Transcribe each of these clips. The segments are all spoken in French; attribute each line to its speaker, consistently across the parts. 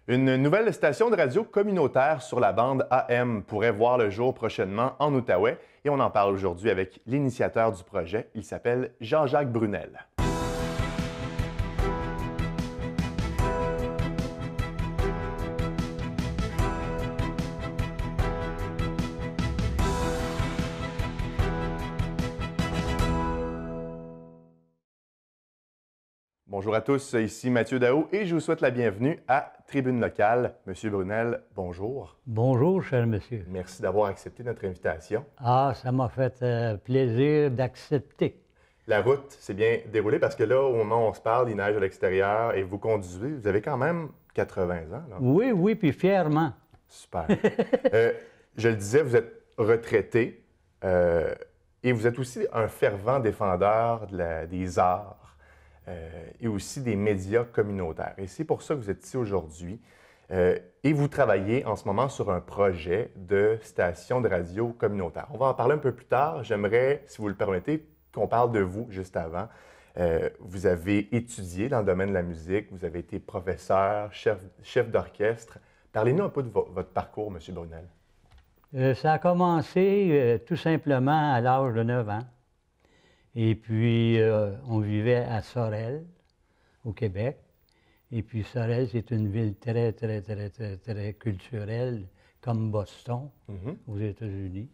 Speaker 1: Une nouvelle station de radio communautaire sur la bande AM pourrait voir le jour prochainement en Outaouais et on en parle aujourd'hui avec l'initiateur du projet. Il s'appelle Jean-Jacques Brunel. Bonjour à tous, ici Mathieu Daou et je vous souhaite la bienvenue à Tribune Locale. Monsieur Brunel, bonjour.
Speaker 2: Bonjour, cher monsieur.
Speaker 1: Merci d'avoir accepté notre invitation.
Speaker 2: Ah, ça m'a fait plaisir d'accepter.
Speaker 1: La route s'est bien déroulée parce que là, au moment où on se parle, il neige à l'extérieur et vous conduisez. Vous avez quand même 80 ans, là.
Speaker 2: Oui, puis fièrement.
Speaker 1: Super. Je le disais, vous êtes retraité et vous êtes aussi un fervent défendeur des arts. Et aussi des médias communautaires. Et c'est pour ça que vous êtes ici aujourd'hui. Et vous travaillez en ce moment sur un projet de station de radio communautaire. On va en parler un peu plus tard. J'aimerais, si vous le permettez, qu'on parle de vous juste avant. Vous avez étudié dans le domaine de la musique, vous avez été professeur, chef d'orchestre. Parlez-nous un peu de votre parcours, M. Brunel.
Speaker 2: Ça a commencé tout simplement à l'âge de 9 ans. Et puis, on vivait à Sorel, au Québec. Et puis, Sorel, c'est une ville très culturelle, comme Boston, aux États-Unis.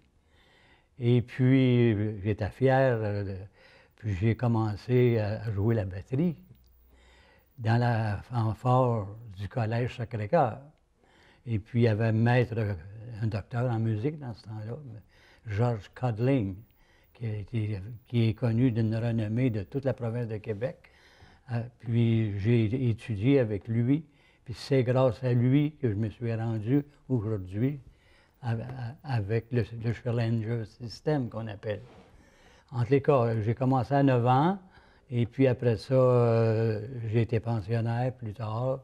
Speaker 2: Et puis, j'étais fier. Puis, j'ai commencé à jouer la batterie dans la fanfare du Collège Sacré-Cœur. Et puis, il y avait un docteur en musique dans ce temps-là, George Codling, qui est connu d'une renommée de toute la province de Québec. Puis j'ai étudié avec lui, puis c'est grâce à lui que je me suis rendu aujourd'hui avec le Schillinger System qu'on appelle. Entre les cas, j'ai commencé à 9 ans, et puis après ça, j'ai été pensionnaire plus tard,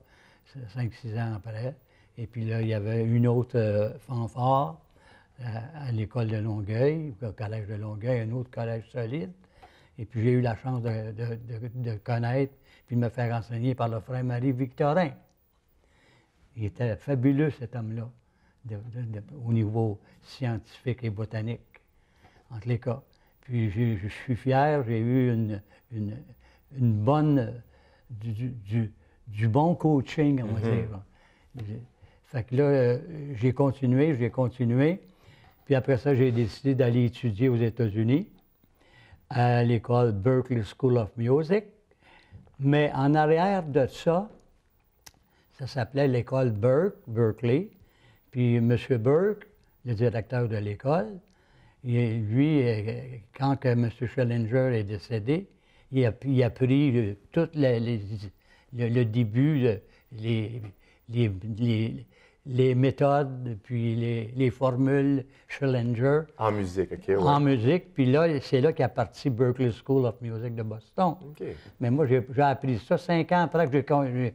Speaker 2: 5-6 ans après. Et puis là, il y avait une autre fanfare à l'école de Longueuil, au collège de Longueuil, un autre collège solide. Et puis j'ai eu la chance de connaître, puis de me faire enseigner par le frère Marie-Victorin. Il était fabuleux, cet homme-là, au niveau scientifique et botanique, entre les cas. Puis je suis fier, j'ai eu une bonne, du bon coaching, on va dire. Fait que là, j'ai continué. Puis après ça, j'ai décidé d'aller étudier aux États-Unis, à l'école Berklee School of Music. Mais en arrière de ça, ça s'appelait l'école Berklee. Puis M. Burke, le directeur de l'école, lui, quand que M. Schillinger est décédé, il a pris tout le début, les méthodes, puis les formules Schillinger.
Speaker 1: En musique, OK, ouais.
Speaker 2: En musique, puis là, c'est là qu'est parti Berklee School of Music de Boston.
Speaker 1: OK.
Speaker 2: Mais moi, j'ai appris ça 5 ans après que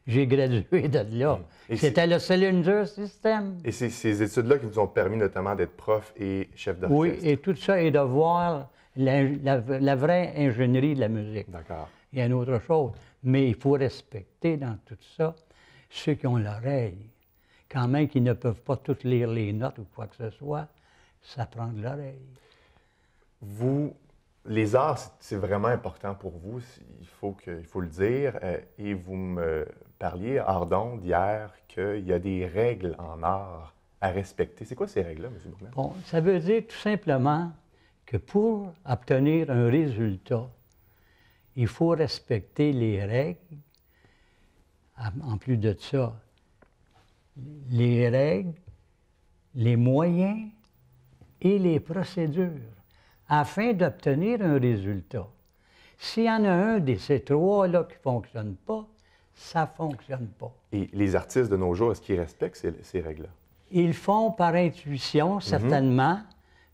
Speaker 2: j'ai gradué de là. C'était le Schillinger System.
Speaker 1: Et c'est ces études-là qui vous ont permis notamment d'être prof et chef d'orchestre.
Speaker 2: Oui, et tout ça, et de voir la vraie ingénierie de la musique.
Speaker 1: D'accord.
Speaker 2: Il y a une autre chose, mais il faut respecter dans tout ça ceux qui ont l'oreille. Quand même qu'ils ne peuvent pas toutes lire les notes ou quoi que ce soit, ça prend de l'oreille.
Speaker 1: Les arts, c'est vraiment important pour vous, il faut le dire. Et vous me parliez hors d'onde hier qu'il y a des règles en art à respecter. C'est quoi ces règles-là, M. Brunel?
Speaker 2: Bon, ça veut dire tout simplement que pour obtenir un résultat, il faut respecter les règles. En plus de ça, les règles, les moyens et les procédures afin d'obtenir un résultat. S'il y en a un de ces trois-là qui ne fonctionne pas, ça ne fonctionne pas.
Speaker 1: Et les artistes de nos jours, est-ce qu'ils respectent ces règles-là?
Speaker 2: Ils font par intuition, certainement,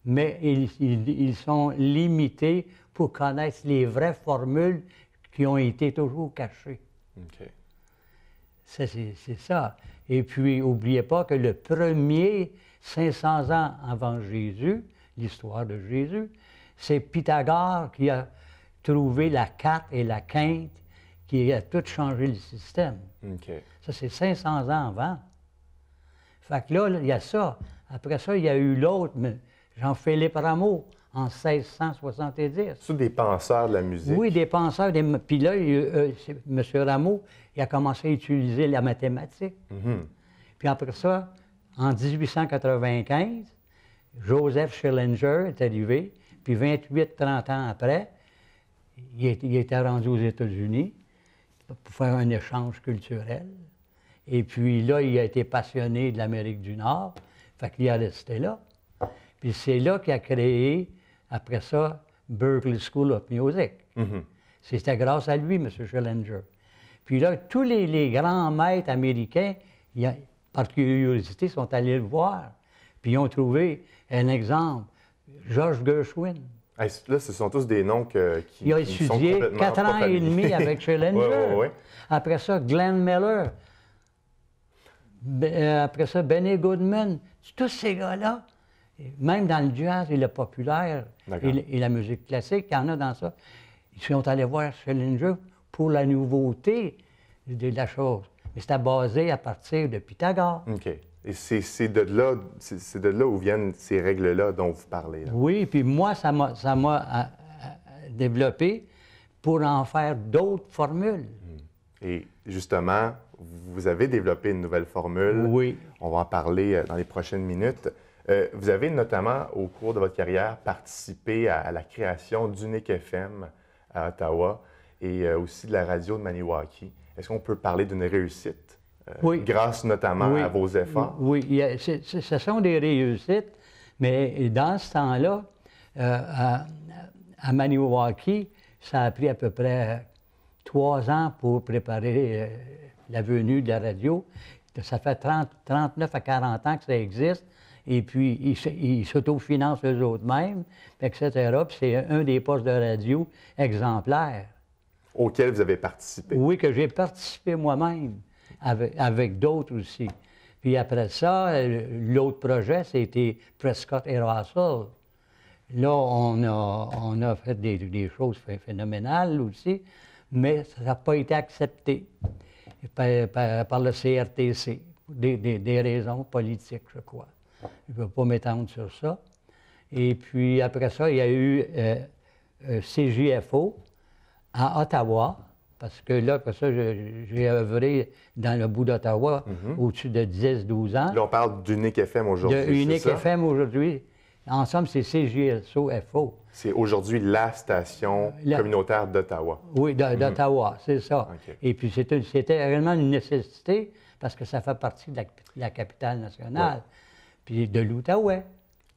Speaker 2: mais ils sont limités pour connaître les vraies formules qui ont été toujours cachées.
Speaker 1: OK.
Speaker 2: C'est ça. Et puis, n'oubliez pas que le premier, 500 ans avant Jésus, l'histoire de Jésus, c'est Pythagore qui a trouvé la 4 et la quinte, qui a tout changé le système.
Speaker 1: OK.
Speaker 2: Ça, c'est 500 ans avant. Fait que là, il y a ça. Après ça, il y a eu l'autre, Jean-Philippe Rameau, en 1670.
Speaker 1: C'est des penseurs de la musique.
Speaker 2: Oui, des penseurs. Puis là, M. Rameau, il a commencé à utiliser la mathématique. Puis après ça, en 1895, Joseph Schillinger est arrivé. Puis 28-30 ans après, il était rendu aux États-Unis pour faire un échange culturel. Et puis là, il a été passionné de l'Amérique du Nord. Fait qu'il est resté là. Puis c'est là qu'il a créé, après ça, Berklee School of Music. C'était grâce à lui, M. Schillinger. Puis là, tous les grands maîtres américains, par curiosité, sont allés le voir. Puis ils ont trouvé un exemple, George Gershwin.
Speaker 1: Là, ce sont tous des noms qui
Speaker 2: Il a
Speaker 1: qui sont
Speaker 2: étudié
Speaker 1: complètement
Speaker 2: 4 ans
Speaker 1: pas
Speaker 2: et demi
Speaker 1: familiers.
Speaker 2: avec Schillinger.
Speaker 1: Oui.
Speaker 2: Après ça, Glenn Miller. Après ça, Benny Goodman. Tous ces gars-là, même dans le jazz et le populaire et la musique classique, il y en a dans ça. Ils sont allés voir Schillinger pour la nouveauté de la chose. Mais c'était basé à partir de Pythagore.
Speaker 1: OK. Et c'est de là où viennent ces règles-là dont vous parlez. Là.
Speaker 2: Oui, puis moi, ça m'a développé pour en faire d'autres formules.
Speaker 1: Et justement, vous avez développé une nouvelle formule.
Speaker 2: Oui.
Speaker 1: On va en parler dans les prochaines minutes. Vous avez notamment, au cours de votre carrière, participé à la création d'Unique FM à Ottawa et aussi de la radio de Maniwaki. Est-ce qu'on peut parler d'une réussite?
Speaker 2: Oui.
Speaker 1: Grâce notamment à vos efforts?
Speaker 2: Oui, ce sont des réussites, mais dans ce temps-là, à Maniwaki, ça a pris à peu près 3 ans pour préparer la venue de la radio. Ça fait 39 à 40 ans que ça existe. Et puis, ils s'autofinancent eux-mêmes, etc. Puis c'est un des postes de radio exemplaires.
Speaker 1: Auquel vous avez participé?
Speaker 2: Oui, que j'ai participé moi-même, avec d'autres aussi. Puis après ça, l'autre projet, c'était Prescott et Russell. Là, on a fait des choses phénoménales aussi, mais ça n'a pas été accepté par le CRTC, pour des raisons politiques, je crois. Je ne veux pas m'étendre sur ça. Et puis après ça, il y a eu CJFO à Ottawa, parce que là, après ça, j'ai œuvré dans le bout d'Ottawa au-dessus de 10-12 ans.
Speaker 1: Là, on parle d'Unique FM aujourd'hui.
Speaker 2: De Unique FM aujourd'hui. En somme, c'est CJSO-FO.
Speaker 1: C'est aujourd'hui la station communautaire d'Ottawa.
Speaker 2: Oui, d'Ottawa, c'est ça.
Speaker 1: Okay.
Speaker 2: Et puis c'était réellement une nécessité parce que ça fait partie de la capitale nationale, puis de l'Outaouais.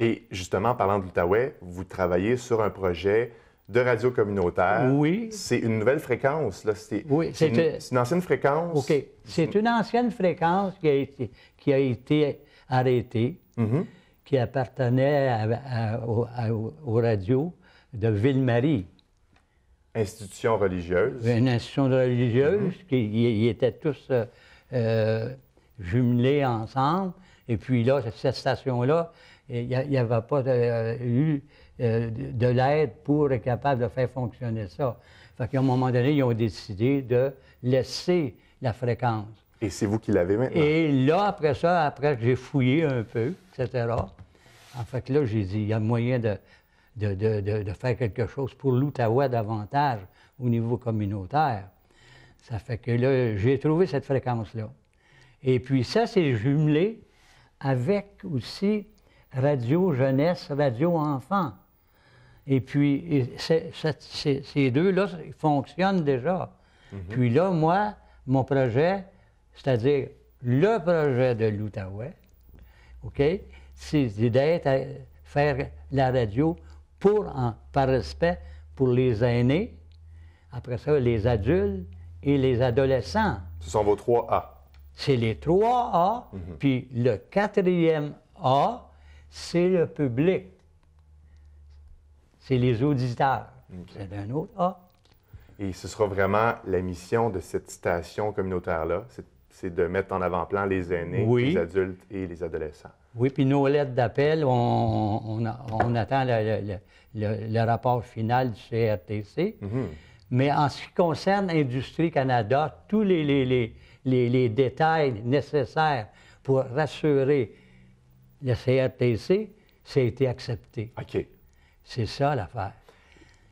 Speaker 1: Et justement, en parlant de l'Outaouais, vous travaillez sur un projet de radio communautaire.
Speaker 2: Oui.
Speaker 1: C'est une nouvelle fréquence, là.
Speaker 2: Oui,
Speaker 1: c'est une ancienne fréquence.
Speaker 2: OK. C'est une ancienne fréquence qui a été arrêtée, qui appartenait aux radios de Ville-Marie.
Speaker 1: Institution religieuse.
Speaker 2: Une institution religieuse, qui étaient tous jumelés ensemble. Et puis là, cette station-là, il n'y avait pas eu de l'aide pour être capable de faire fonctionner ça. Fait qu'à un moment donné, ils ont décidé de laisser la fréquence.
Speaker 1: Et c'est vous qui l'avez maintenant?
Speaker 2: Et là, après que j'ai fouillé un peu, etc., en fait, là, j'ai dit, il y a moyen de faire quelque chose pour l'Outaouais davantage au niveau communautaire. Ça fait que là, j'ai trouvé cette fréquence-là. Et puis ça, c'est jumelé avec aussi Radio Jeunesse, Radio Enfant. Et puis, ces deux-là, ils fonctionnent déjà. Puis là, moi, mon projet, c'est-à-dire le projet de l'Outaouais, OK, c'est d'être à faire la radio par respect pour les aînés, après ça, les adultes et les adolescents.
Speaker 1: Ce sont vos 3 A.
Speaker 2: C'est les 3 A, puis le 4e A, c'est le public. C'est les auditeurs. Okay. C'est un autre A.
Speaker 1: Et ce sera vraiment la mission de cette station communautaire-là, c'est de mettre en avant-plan les aînés, les adultes et les adolescents.
Speaker 2: Oui, puis nos lettres d'appel, on attend le rapport final du CRTC. Mais en ce qui concerne Industrie Canada, tous les détails nécessaires pour rassurer le CRTC, ça a été accepté.
Speaker 1: OK.
Speaker 2: C'est ça l'affaire.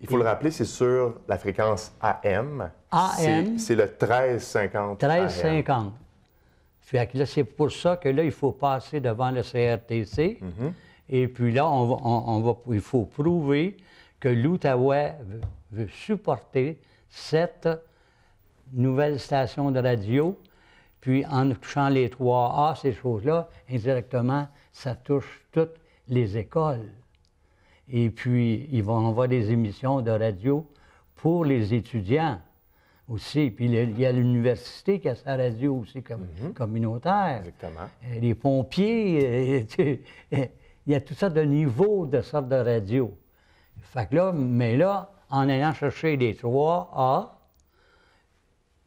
Speaker 1: Il faut le rappeler, c'est sur la fréquence AM.
Speaker 2: AM.
Speaker 1: C'est le 1350.
Speaker 2: 1350. Fait que là, c'est pour ça que là, il faut passer devant le CRTC. Et puis là, il faut prouver que l'Outaouais veut supporter cette nouvelle station de radio. Puis en touchant les 3A, ces choses-là, indirectement, ça touche toutes les écoles. Et puis, ils vont avoir des émissions de radio pour les étudiants aussi. Puis, il y a l'université qui a sa radio aussi communautaire.
Speaker 1: Exactement.
Speaker 2: Les pompiers, il y a tout ça de niveaux de sortes de radio. Fait que là, mais là, en allant chercher les 3A,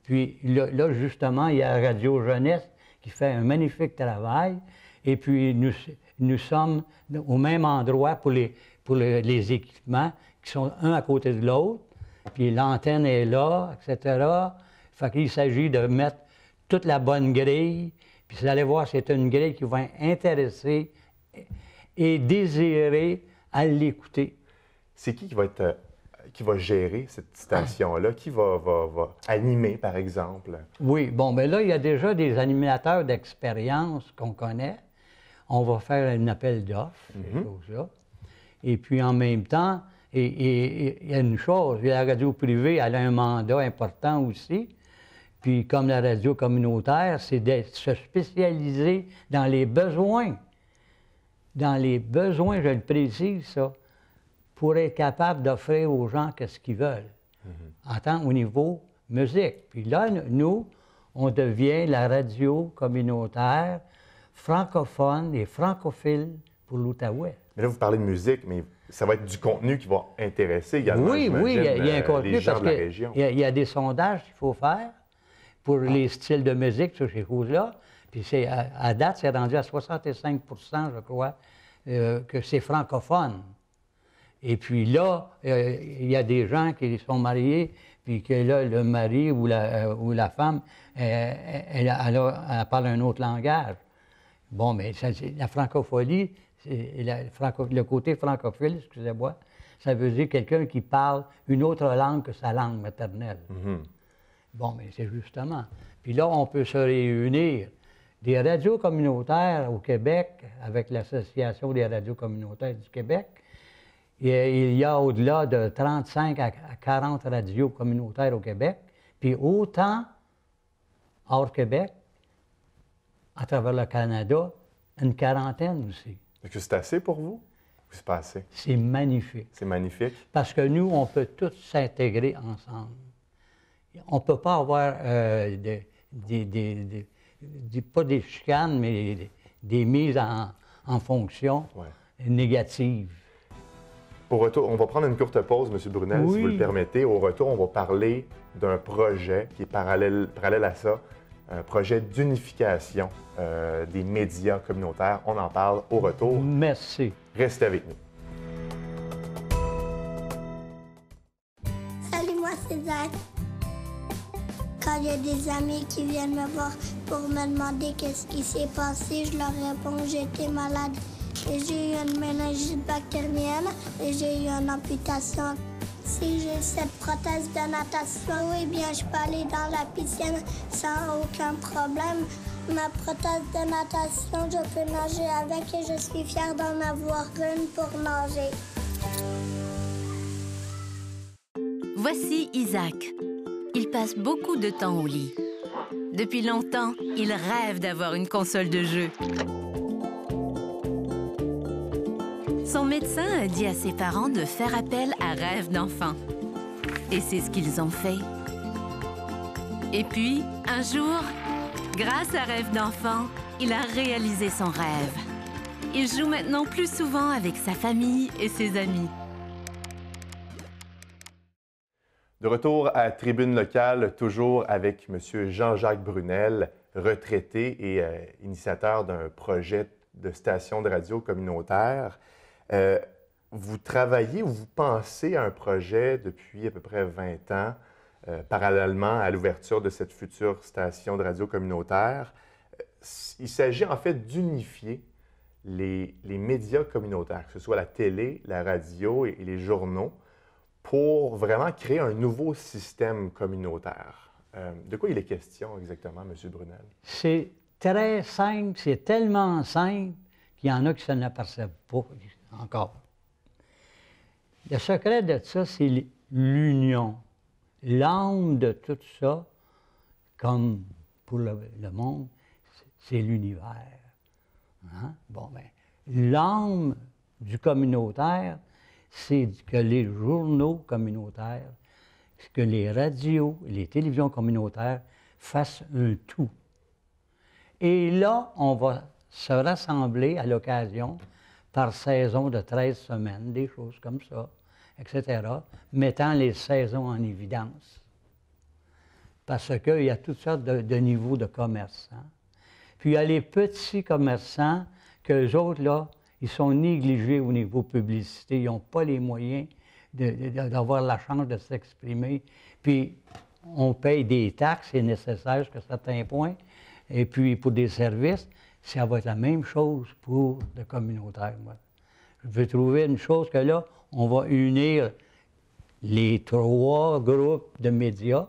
Speaker 2: puis là, justement, il y a Radio Jeunesse qui fait un magnifique travail. Et puis, nous sommes au même endroit pour les équipements qui sont un à côté de l'autre. Puis l'antenne est là, etc. Fait qu'il s'agit de mettre toute la bonne grille. Puis vous allez voir, c'est une grille qui va intéresser et désirer à l'écouter.
Speaker 1: C'est qui va gérer cette station-là? Qui va animer, par exemple?
Speaker 2: Oui, bon, bien là, il y a déjà des animateurs d'expérience qu'on connaît. On va faire un appel d'offres, ces choses-là. Et puis, en même temps, il y a une chose, la radio privée, elle a un mandat important aussi. Puis, comme la radio communautaire, c'est de se spécialiser dans les besoins. Dans les besoins, je le précise, ça, pour être capable d'offrir aux gens ce qu'ils veulent, en tant au niveau musique. Puis là, nous, on devient la radio communautaire francophone et francophile pour l'Outaouais.
Speaker 1: Mais là, vous parlez de musique, mais ça va être du contenu qui va intéresser également,
Speaker 2: oui, il y a un contenu
Speaker 1: les gens
Speaker 2: parce
Speaker 1: de la région.
Speaker 2: qu'il y a des sondages qu'il faut faire pour les styles de musique sur ces choses-là. Puis à date, c'est rendu à 65 je crois, que c'est francophone. Et puis là, il y a des gens qui sont mariés, puis que là, le mari ou la femme, elle parle un autre langage. Bon, mais la francophonie, le côté francophile, excusez-moi, ça veut dire quelqu'un qui parle une autre langue que sa langue maternelle. Bon, mais c'est justement. Puis là, on peut se réunir. Des radios communautaires au Québec, avec l'Association des radios communautaires du Québec, il y a au-delà de 35 à 40 radios communautaires au Québec, puis autant hors Québec, à travers le Canada, une quarantaine aussi.
Speaker 1: Est-ce que c'est assez pour vous? Ou c'est pas assez?
Speaker 2: C'est magnifique.
Speaker 1: C'est magnifique.
Speaker 2: Parce que nous, on peut tous s'intégrer ensemble. On ne peut pas avoir pas des chicanes, mais des mises en fonction négatives.
Speaker 1: Au retour, on va prendre une courte pause, M. Brunel, si vous le permettez. Au retour, on va parler d'un projet qui est parallèle à ça, un projet d'unification des médias communautaires. On en parle au retour.
Speaker 2: Merci.
Speaker 1: Restez avec nous.
Speaker 3: Salut, moi c'est Zach. Quand il y a des amis qui viennent me voir pour me demander qu'est-ce qui s'est passé, je leur réponds que j'étais malade. Et j'ai eu une méningite bactérienne et j'ai eu une amputation. Si j'ai cette prothèse de natation, oui, bien, je peux aller dans la piscine sans aucun problème. Ma prothèse de natation, je peux nager avec et je suis fière d'en avoir une pour nager.
Speaker 4: Voici Isaac. Il passe beaucoup de temps au lit. Depuis longtemps, il rêve d'avoir une console de jeu. Son médecin a dit à ses parents de faire appel à Rêve d'enfant. Et c'est ce qu'ils ont fait. Et puis, un jour, grâce à Rêve d'enfant, il a réalisé son rêve. Il joue maintenant plus souvent avec sa famille et ses amis.
Speaker 1: De retour à Tribune locale, toujours avec M. Jean-Jacques Brunel, retraité et initiateur d'un projet de station de radio communautaire. vous travaillez ou vous pensez à un projet depuis à peu près 20 ans, parallèlement à l'ouverture de cette future station de radio communautaire. Il s'agit en fait d'unifier les médias communautaires, que ce soit la télé, la radio et les journaux, pour vraiment créer un nouveau système communautaire. De quoi il est question exactement, M. Brunel?
Speaker 2: C'est très simple, c'est tellement simple qu'il y en a qui ne s'en aperçoivent pas encore. Le secret de ça, c'est l'union. L'âme de tout ça, comme pour le monde, c'est l'univers. Hein? Bon, bien, l'âme du communautaire, c'est que les journaux communautaires, que les radios, les télévisions communautaires fassent un tout. Et là, on va se rassembler à l'occasion par saison de 13 semaines, des choses comme ça, etc., mettant les saisons en évidence. Parce qu'il y a toutes sortes de niveaux de commerçants. Puis il y a les petits commerçants qu'eux autres, là, ils sont négligés au niveau publicité. Ils n'ont pas les moyens d'avoir la chance de s'exprimer. Puis on paye des taxes, c'est nécessaire jusqu'à certains points. Et puis pour des services, ça va être la même chose pour le communautaire, moi. Je veux trouver une chose que là, on va unir les 3 groupes de médias.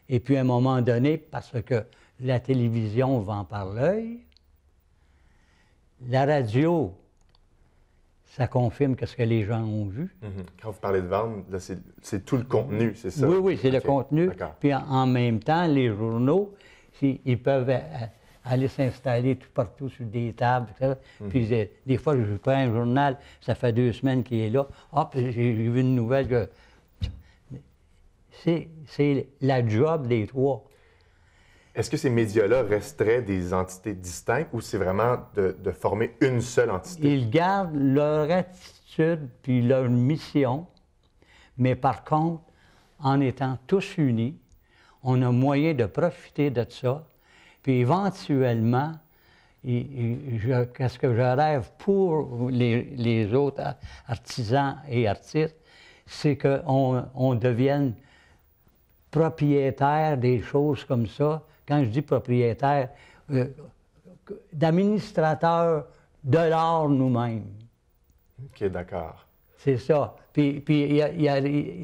Speaker 2: Et puis à un moment donné, parce que la télévision vend par l'œil, la radio, ça confirme ce que les gens ont vu.
Speaker 1: Quand vous parlez de vendre, là, c'est tout le contenu, c'est ça?
Speaker 2: Oui, oui, c'est le contenu. Puis en même temps, les journaux, ils peuvent aller s'installer tout partout sur des tables, etc. Puis des fois, je prends un journal, ça fait 2 semaines qu'il est là. Ah, puis j'ai vu une nouvelle que... C'est la job des 3.
Speaker 1: Est-ce que ces médias-là resteraient des entités distinctes ou c'est vraiment de former une seule entité?
Speaker 2: Ils gardent leur attitude puis leur mission, mais par contre, en étant tous unis, on a moyen de profiter de ça. Puis éventuellement, qu'est-ce que je rêve pour les autres artisans et artistes, c'est qu'on devienne propriétaire des choses comme ça. Quand je dis propriétaire, d'administrateur de l'art nous-mêmes.
Speaker 1: OK, d'accord.
Speaker 2: C'est ça. Puis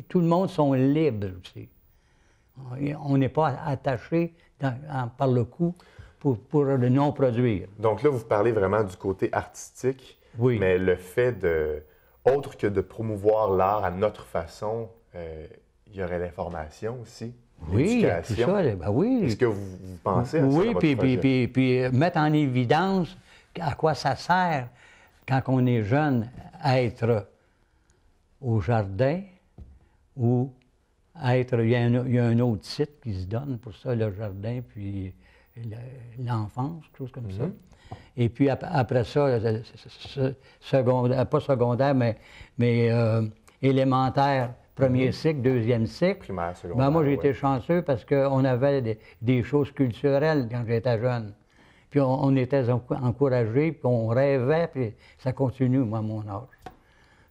Speaker 2: tout le monde sont libres aussi. On n'est pas attaché par le coup pour le non-produire.
Speaker 1: Donc là, vous parlez vraiment du côté artistique,
Speaker 2: oui.
Speaker 1: Mais le fait autre que de promouvoir l'art à notre façon, il y aurait l'information aussi, l'éducation.
Speaker 2: Oui, tout ça, ben oui.
Speaker 1: Est-ce que vous pensez à ça dans votre
Speaker 2: projet? Puis mettre en évidence à quoi ça sert quand on est jeune à être au jardin ou à être... Il y a un autre site qui se donne pour ça, le jardin, puis l'enfance, quelque chose comme ça. Et puis après ça, secondaire, pas secondaire, mais élémentaire, premier cycle, deuxième cycle.
Speaker 1: Primaire, secondaire.
Speaker 2: Ben, moi, j'ai été chanceux parce qu'on avait des choses culturelles quand j'étais jeune. Puis on était encouragés, puis on rêvait, puis ça continue, moi, à mon âge.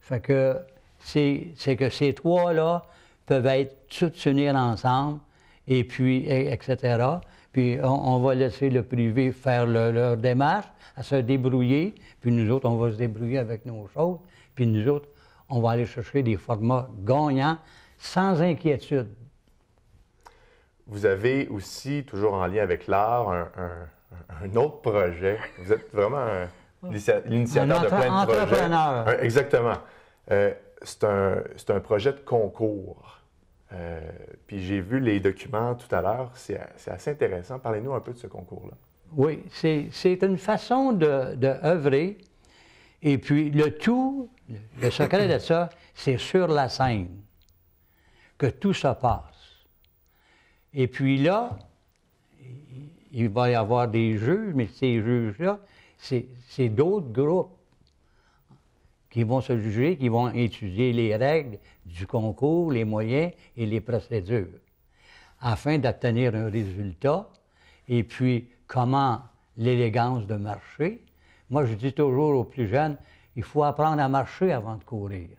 Speaker 2: Fait que c'est que ces 3-là peuvent être tous s'unir ensemble, et puis, etc. Puis on va laisser le privé faire leur démarche, à se débrouiller, puis nous autres, on va se débrouiller avec nos choses, puis nous autres, on va aller chercher des formats gagnants sans inquiétude.
Speaker 1: Vous avez aussi, toujours en lien avec l'art, un autre projet. Vous êtes vraiment l'initiateur de plein de projets.
Speaker 2: Entrepreneur.
Speaker 1: Exactement. C'est un projet de concours. Puis j'ai vu les documents tout à l'heure. C'est assez intéressant. Parlez-nous un peu de ce concours-là.
Speaker 2: Oui, c'est une façon d'œuvrer. Et puis le tout, le secret de ça, c'est sur la scène que tout se passe. Et puis là, il va y avoir des juges, mais ces juges-là, c'est d'autres groupes qui vont se juger, qui vont étudier les règles du concours, les moyens et les procédures, afin d'obtenir un résultat, et puis comment l'élégance de marcher. Moi, je dis toujours aux plus jeunes, il faut apprendre à marcher avant de courir.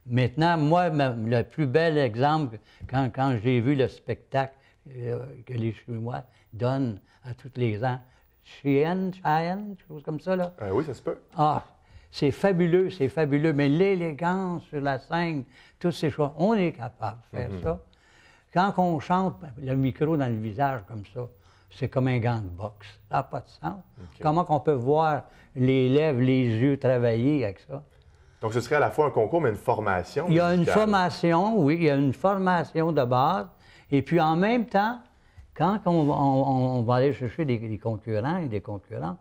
Speaker 2: Maintenant, moi, le plus bel exemple, quand j'ai vu le spectacle que les Chinois donnent à tous les ans, Chien, quelque chose comme ça, là.
Speaker 1: Oui, ça se peut.
Speaker 2: Ah, c'est fabuleux, c'est fabuleux. Mais l'élégance sur la scène, toutes ces choses, on est capable de faire ça. Quand on chante, le micro dans le visage comme ça, c'est comme un gant de boxe. Ça n'a pas de sens. Comment qu'on peut voir les lèvres, les yeux travailler avec ça?
Speaker 1: Donc, ce serait à la fois un concours, mais une formation.
Speaker 2: Il y a une formation, oui, il y a une formation de base. Et puis, en même temps, quand on va aller chercher des concurrents et des concurrentes,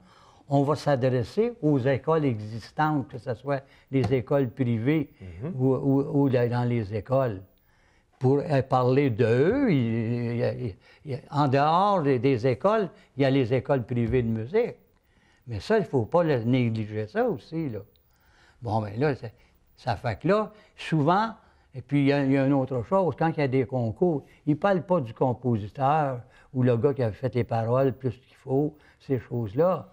Speaker 2: on va s'adresser aux écoles existantes, que ce soit les écoles privées ou dans les écoles, pour parler d'eux. En dehors des écoles, il y a les écoles privées de musique. Mais ça, il ne faut pas négliger ça aussi, là. Bon, bien là, ça fait que là, souvent, et puis il y a une autre chose, quand il y a des concours, ils ne parlent pas du compositeur ou le gars qui a fait les paroles plus qu'il faut, ces choses-là.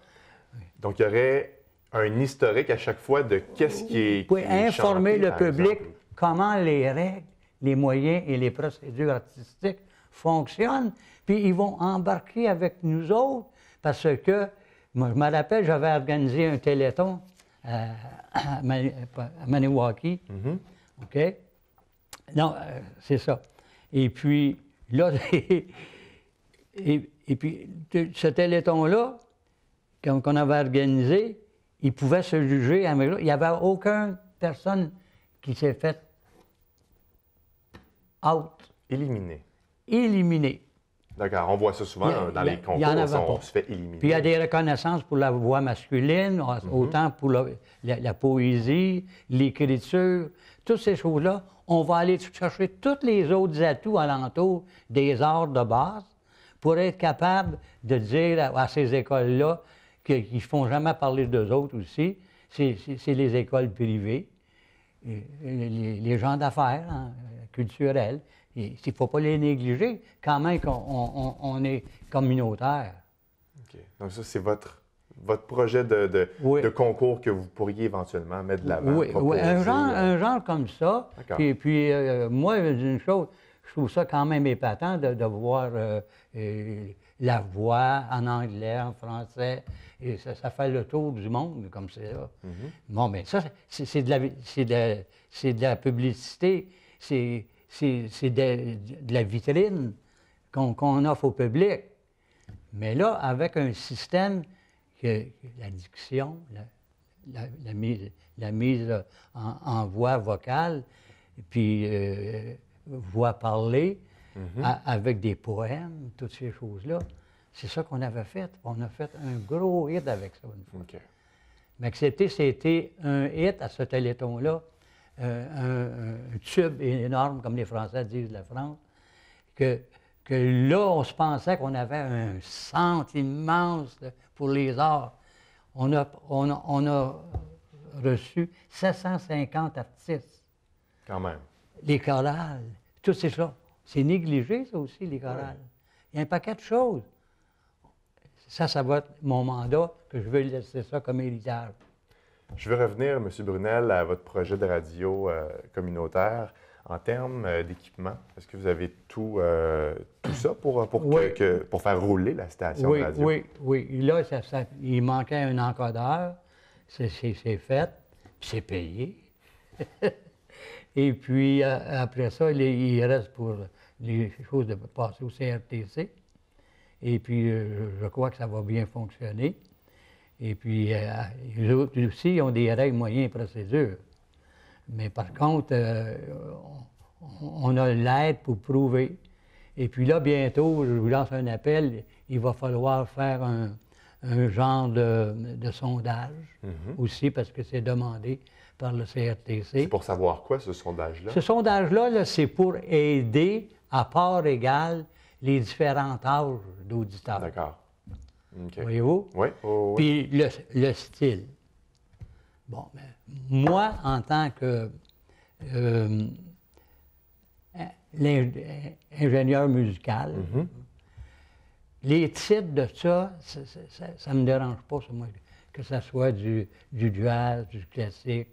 Speaker 1: Donc, il y aurait un historique à chaque fois de qu'est-ce qui est.
Speaker 2: Vous pouvez informer le public comment les règles, les moyens et les procédures artistiques fonctionnent, puis ils vont embarquer avec nous autres, parce que, moi, je me rappelle, j'avais organisé un téléthon à Maniwaki. OK? Non, c'est ça. Et puis, là, et puis, ce téléthon-là, qu'on avait organisé, il pouvait se juger. Il n'y avait aucune personne qui s'est faite out. Éliminé.
Speaker 1: D'accord. On voit ça souvent dans les concours, on se fait éliminer.
Speaker 2: Puis il y a des reconnaissances pour la voix masculine, autant pour la poésie, l'écriture, toutes ces choses-là. On va aller chercher tous les autres atouts alentour des arts de base pour être capable de dire à ces écoles-là qu'ils ne font jamais parler d'eux autres aussi. C'est les écoles privées, les gens d'affaires, culturels. Il ne faut pas les négliger, quand même qu'on est communautaire.
Speaker 1: OK. Donc ça, c'est votre projet de concours que vous pourriez éventuellement mettre de l'avant.
Speaker 2: Oui, un genre comme ça. Puis moi, une chose, je trouve ça quand même épatant de voir la voix en anglais, en français. Et ça fait le tour du monde, comme c'est là. Bon, mais ça, c'est de la publicité. C'est de la vitrine qu'on offre au public. Mais là, avec un système que la diction, la mise en voix vocale, puis voix parlée, avec des poèmes, toutes ces choses-là, c'est ça qu'on avait fait. On a fait un gros hit avec ça une fois.
Speaker 1: Okay.
Speaker 2: Mais c'était un hit à ce téléthon-là. Un tube énorme, comme les Français disent de la France, que là, on se pensait qu'on avait un centre immense pour les arts. On a reçu 750 artistes.
Speaker 1: Quand même.
Speaker 2: Les chorales, tout c'est ça. C'est négligé, ça aussi, les chorales. Ouais. Il y a un paquet de choses. Ça va être mon mandat, que je veux laisser ça comme héritage.
Speaker 1: Je veux revenir, M. Brunel, à votre projet de radio communautaire. En termes d'équipement, est-ce que vous avez tout ça pour faire rouler la station de radio?
Speaker 2: Oui. Là, il manquait un encodeur. C'est fait, puis c'est payé. Et puis, après ça, il reste pour les choses de passer au CRTC. Et puis, je crois que ça va bien fonctionner. Et puis, les autres aussi, ils ont des règles, moyens et procédures. Mais par contre, on a l'aide pour prouver. Et puis là, bientôt, je vous lance un appel, il va falloir faire un genre de sondage aussi, parce que c'est demandé par le CRTC.
Speaker 1: C'est pour savoir quoi, ce sondage-là? Ce
Speaker 2: sondage-là, c'est pour aider, à part égale, les différents âges d'auditeurs.
Speaker 1: D'accord. Okay.
Speaker 2: Voyez-vous?
Speaker 1: Oui.
Speaker 2: Puis le style. Bon, ben, moi, en tant que l'ingénieur musical, les titres de ça ne me dérange pas. Moi. que ce soit du jazz, du classique,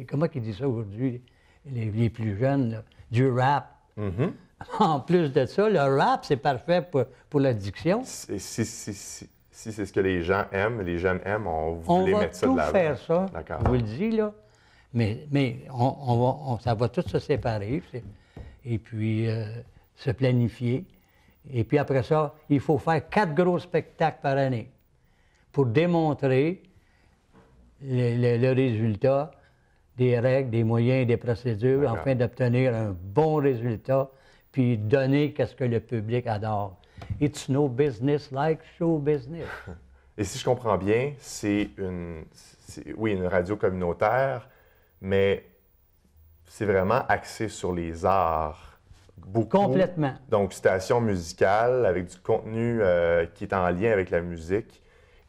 Speaker 2: comment ils disent ça aujourd'hui, les plus jeunes, là, du rap.
Speaker 1: Mhm.
Speaker 2: En plus de ça, le rap, c'est parfait pour l'addiction.
Speaker 1: Si c'est ce que les gens aiment, on voulait mettre ça de
Speaker 2: On va
Speaker 1: l'avant.
Speaker 2: tout faire ça,
Speaker 1: D'accord.
Speaker 2: je vous le dis, là. Mais ça va tout se séparer, et puis se planifier. Et puis après ça, il faut faire 4 gros spectacles par année pour démontrer le résultat des règles, des moyens et des procédures, afin d'obtenir un bon résultat, puis donner ce que le public adore. It's no business like show business.
Speaker 1: Et si je comprends bien, c'est une radio communautaire, mais c'est vraiment axé sur les arts. Beaucoup.
Speaker 2: Complètement.
Speaker 1: Donc, station musicale avec du contenu qui est en lien avec la musique,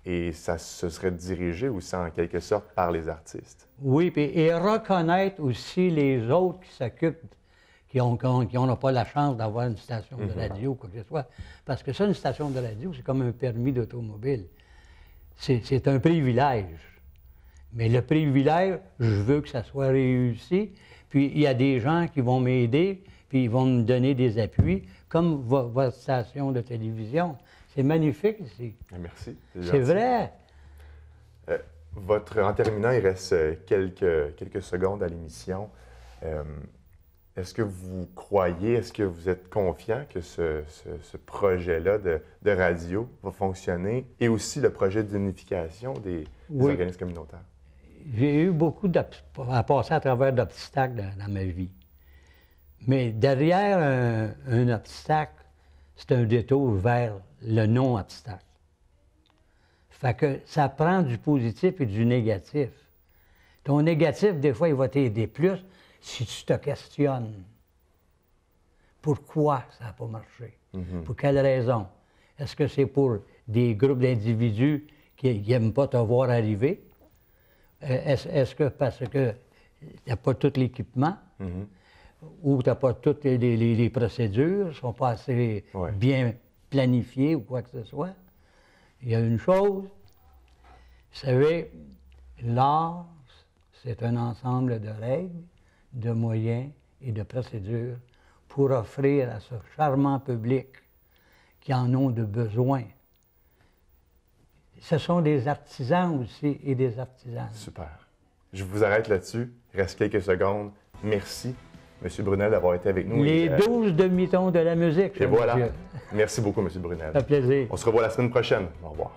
Speaker 1: et ça se serait dirigé aussi en quelque sorte par les artistes.
Speaker 2: Oui, et reconnaître aussi les autres qui s'occupent, qui n'ont pas la chance d'avoir une station de radio ou quoi que ce soit. Parce que ça, une station de radio, c'est comme un permis d'automobile. C'est un privilège. Mais le privilège, je veux que ça soit réussi. Puis il y a des gens qui vont m'aider, puis ils vont me donner des appuis, comme votre station de télévision. C'est magnifique ici.
Speaker 1: Merci.
Speaker 2: C'est vrai.
Speaker 1: En terminant, il reste quelques secondes à l'émission. Est-ce que vous croyez, est-ce que vous êtes confiant que ce projet-là de radio va fonctionner, et aussi le projet d'unification des organismes communautaires?
Speaker 2: J'ai eu beaucoup à passer à travers d'obstacles dans ma vie. Mais derrière un obstacle, c'est un détour vers le non-obstacle. Fait que ça prend du positif et du négatif. Ton négatif, des fois, il va t'aider plus si tu te questionnes. Pourquoi ça n'a pas marché? Pour quelle raison? Est-ce que c'est pour des groupes d'individus qui n'aiment pas te voir arriver? Est-ce que parce que tu n'as pas tout l'équipement? Ou tu n'as pas toutes les procédures, ne sont pas assez bien planifiées ou quoi que ce soit? Il y a une chose, vous savez, l'art, c'est un ensemble de règles, de moyens et de procédures pour offrir à ce charmant public qui en ont de besoin. Ce sont des artisans aussi et des artisanes.
Speaker 1: Super. Je vous arrête là-dessus. Il reste quelques secondes. Merci, M. Brunel, d'avoir été avec nous.
Speaker 2: Les 12 demi-tons de la musique.
Speaker 1: Et voilà. Merci beaucoup, M. Brunel.
Speaker 2: Ça fait plaisir.
Speaker 1: On se revoit la semaine prochaine. Au revoir.